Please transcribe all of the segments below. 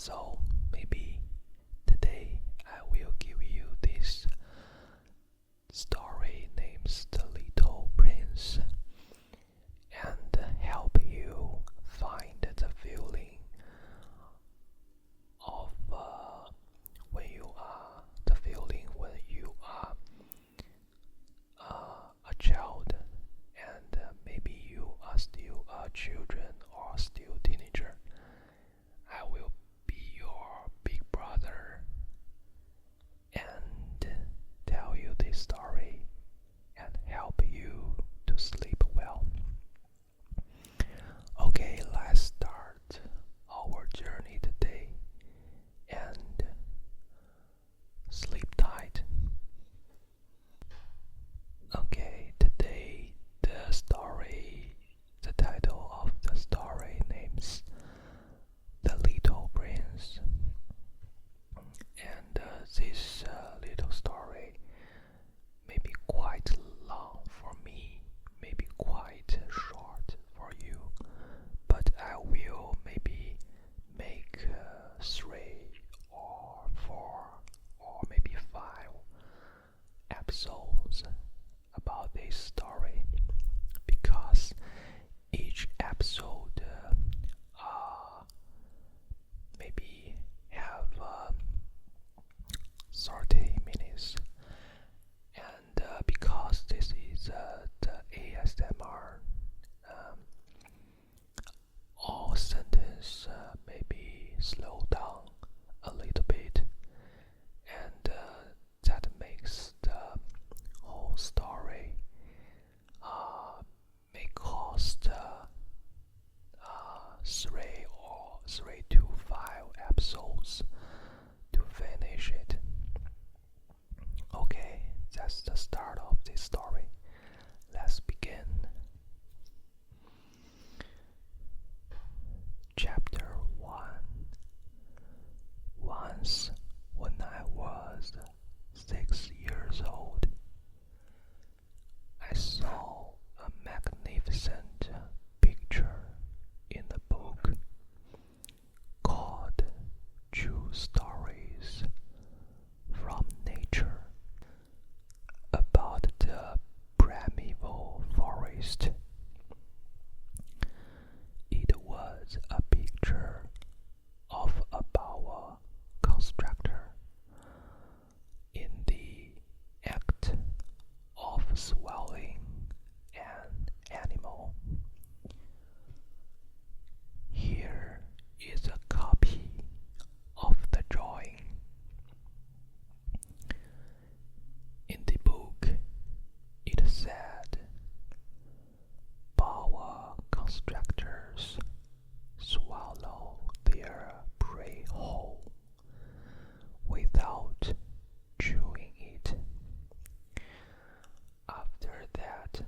So maybe today I will give you this story named The Little Prince and help you find the feeling of when you are a child and maybe you are still a children or still teenager. I will be your big brother and tell you this story and help you to sleep well. Okay, let's start our journey today and sleep tight. Okay, today the title of the story names The Little Prince, and this little story may be quite long for me, maybe quite short for you, but I will maybe make 3 or 4 or maybe 5 episodes about this story, because each episode maybe have 30 minutes, and because this is the ASMR, all sentence maybe slow down a little bit, and that makes the whole story may cost 3 to 5 episodes to finish it. Okay, that's the start of this story. Let's begin. Chapter 1. Once, when I was 6 years old, I saw a magnificent picture in a book called True Stories from Nature about the primeval forest. It was a picture of a boa constrictor in the act of swallowing an animal. Here is a copy of the drawing. In the book, it said, boa constrictors swallow their prey whole without chewing it. After that,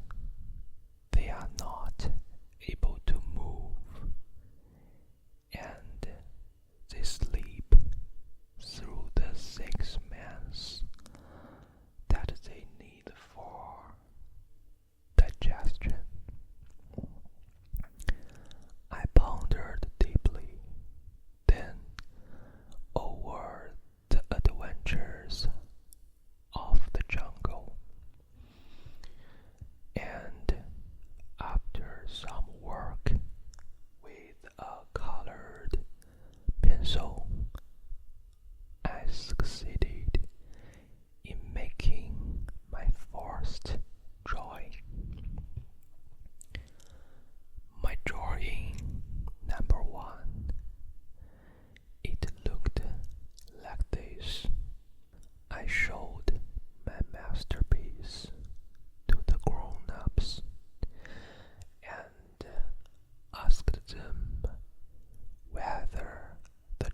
they are not able to move, and they sleep through the 6 months that they need for digestion. I pondered deeply then over the adventures of the jungle, and after some work with a colored pencil, I succeeded in making my first drawing. My drawing number 1. It looked like this. I showed my masterpiece to the grown-ups and asked them whether the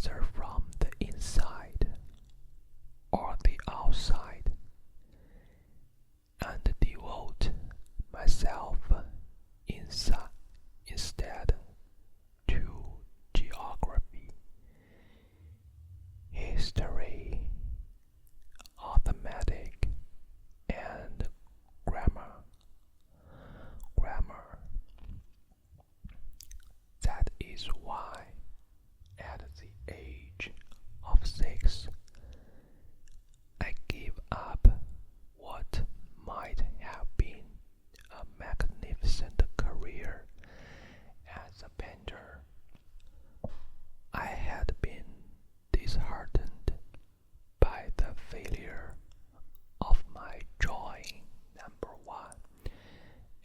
whether from the inside or the outside, and devote myself instead to geography, history, arithmetic, and grammar. That is why, at the age of 6, I gave up what might have been a magnificent career as a painter. I had been disheartened by the failure of my drawing number 1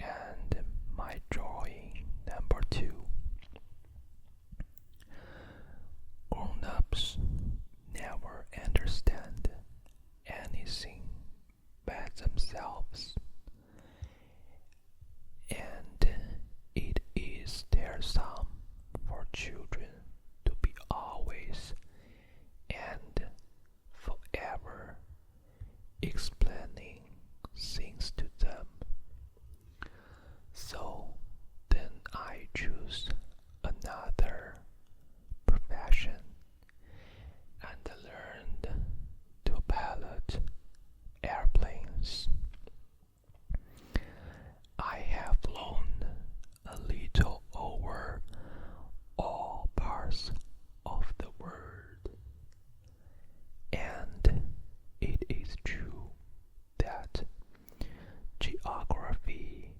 and my drawing number 2. Grown-ups never understand anything by themselves, and it is their sum for children to be always and forever explaining things to them. So then I choose another profession and learned to pilot airplanes. I have flown a little over all parts of the world, and it is true that geography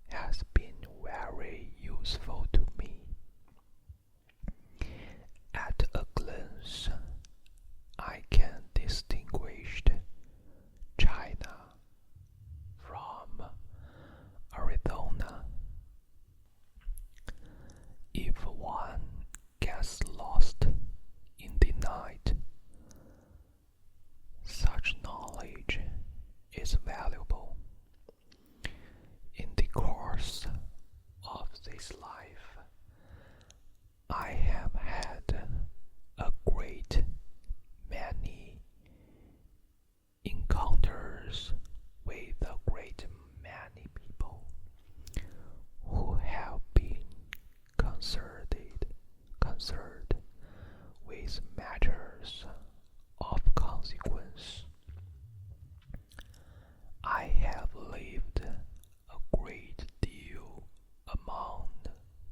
has been very useful to me. At a glance, I can distinguish China from Arizona. If one gets lost in the night, such knowledge is valuable. In the course of this life, I have had a great many encounters with a great many people who have been concerned with matters of consequence. I have lived a great deal among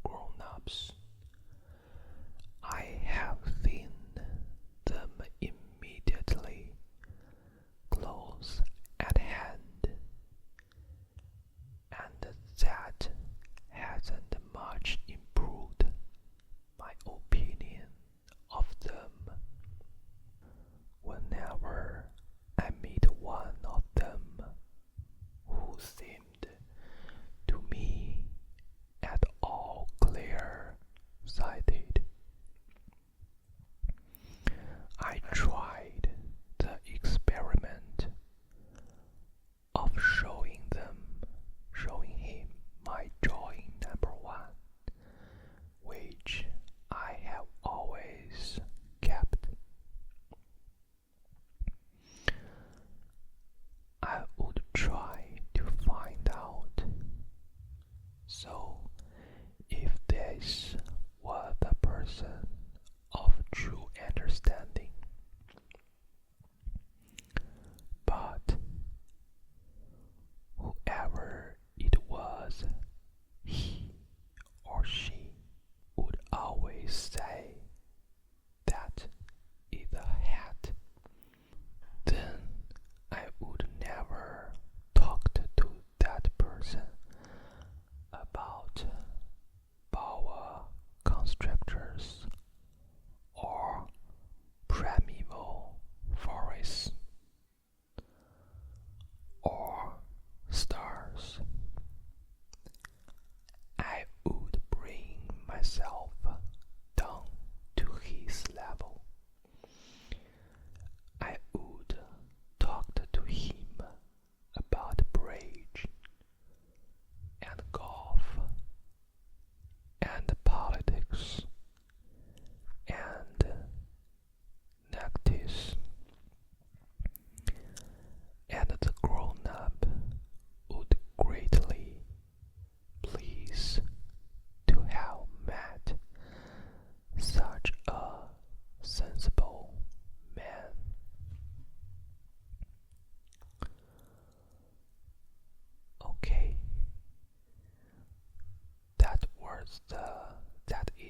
grown-ups. I have seen them immediately close at hand, and that hasn't much improved my opinion of them. Whenever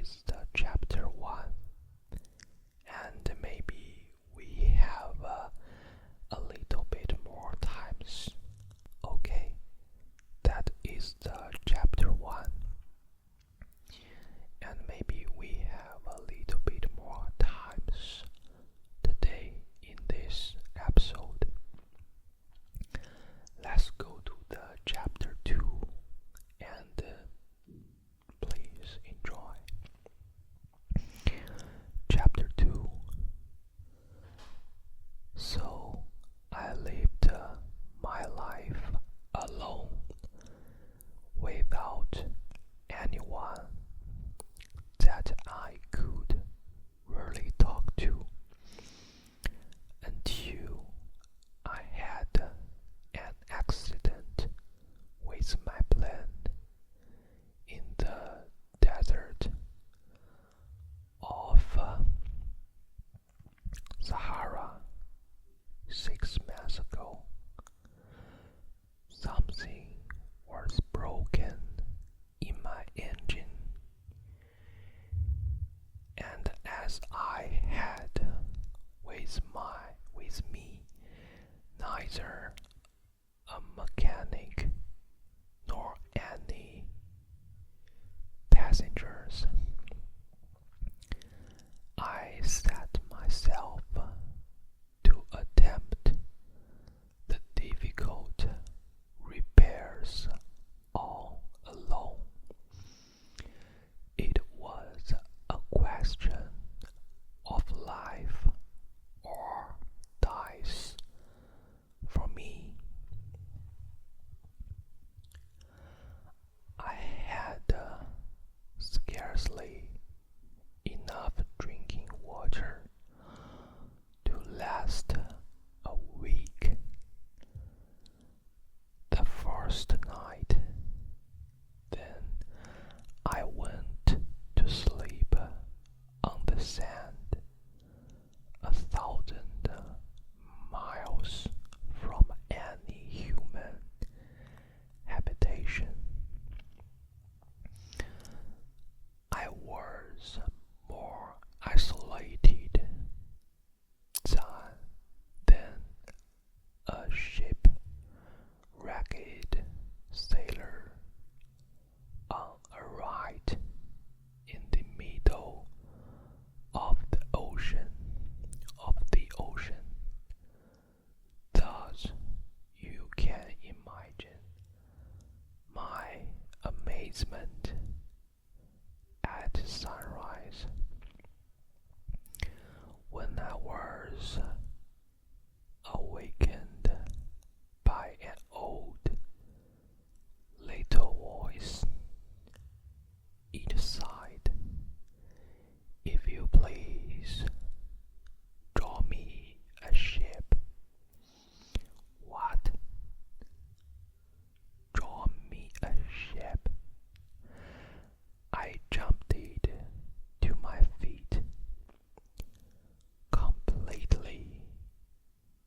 is the chapter 1, and maybe we have a little bit more times. Okay, that is the chapter 1, and maybe we have a little bit more times today in this episode. Let's go to the chapter 2 and please enjoy. Chapter 2. So I lived my life alone without anyone that I could really talk to until I had an accident with my plane in the desert of Sahara 6 months ago. Something was broken in my engine, and as I had with me neither a mechanic nor any passengers, I set myself to attempt the difficult repairs all alone. It was a question of life or dice for me. I had scarcely enough drinking water to last a week. The first night, then I went to sleep on the sand 1,000 miles from any human habitation. I was more isolated than a shipwrecked sailor on a ride in the middle of the ocean. Thus, you can imagine my amazement at sunrise when I was awakened by an old little voice. It sighed, "If you please, draw me a ship." What? Draw me a ship? I jumped to my feet, completely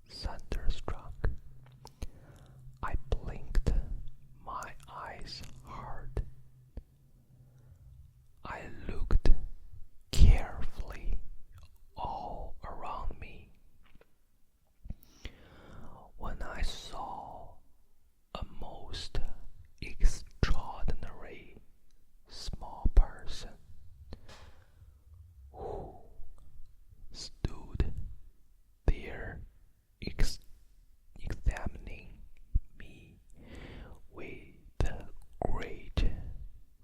thunderstruck. I blinked my eyes hard. I looked carefully all around me. When I saw a most extraordinary small person who stood there examining me with great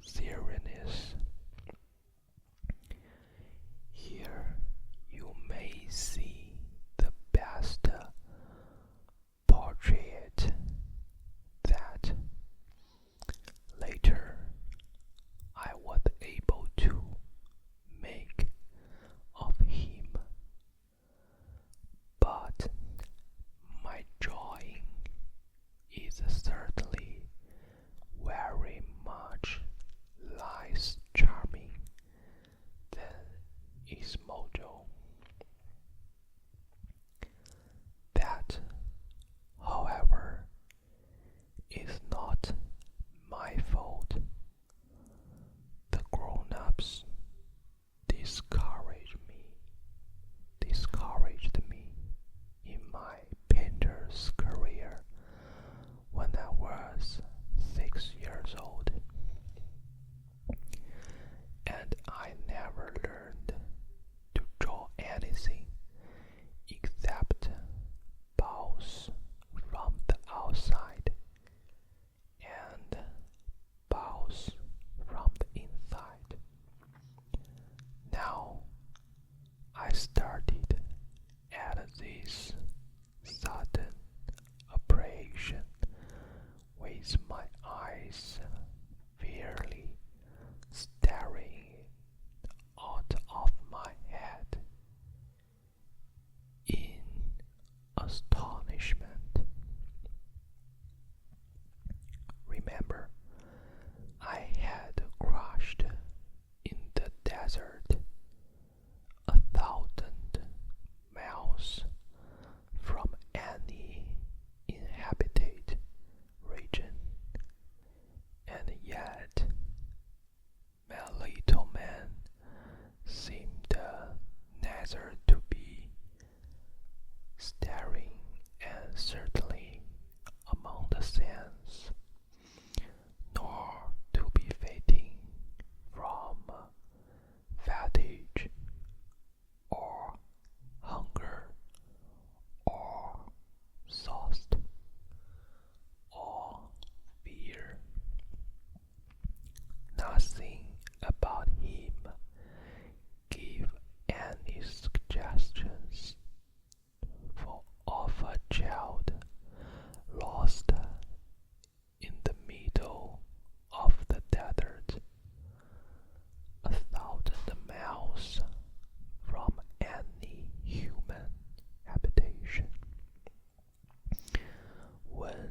seriousness. Here you may see the best portrait that later I was able to make of him, but I started at this sudden operation with my eyes fairly staring out of my head in astonishment. Remember, I had crashed in the desert 1,000 miles from any inhabited region, and yet my little man seemed neither to be staring and certainly among the sands, nor to be fading from fatigue or hunger or thirst or fear. Nothing about him gave any suggestions of a child lost in the middle of the desert, 1,000 miles from any human habitation. When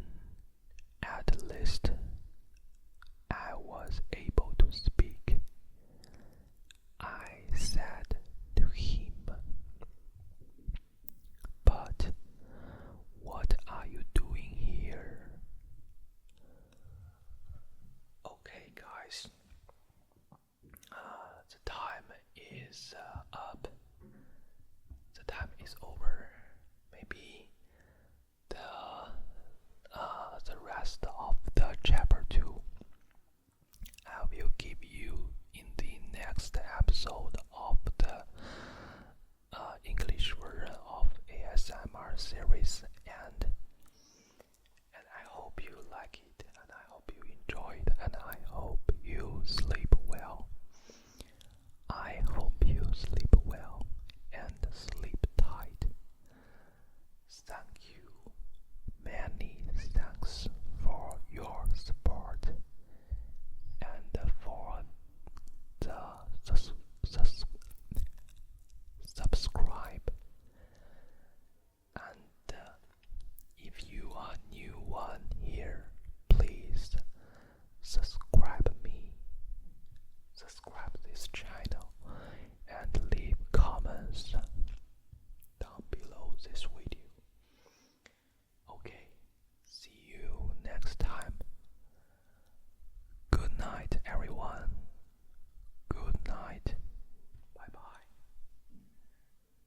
at last I was able to speak, I said to him, "But what are you doing here?" Okay, guys, the time is up. The time is over.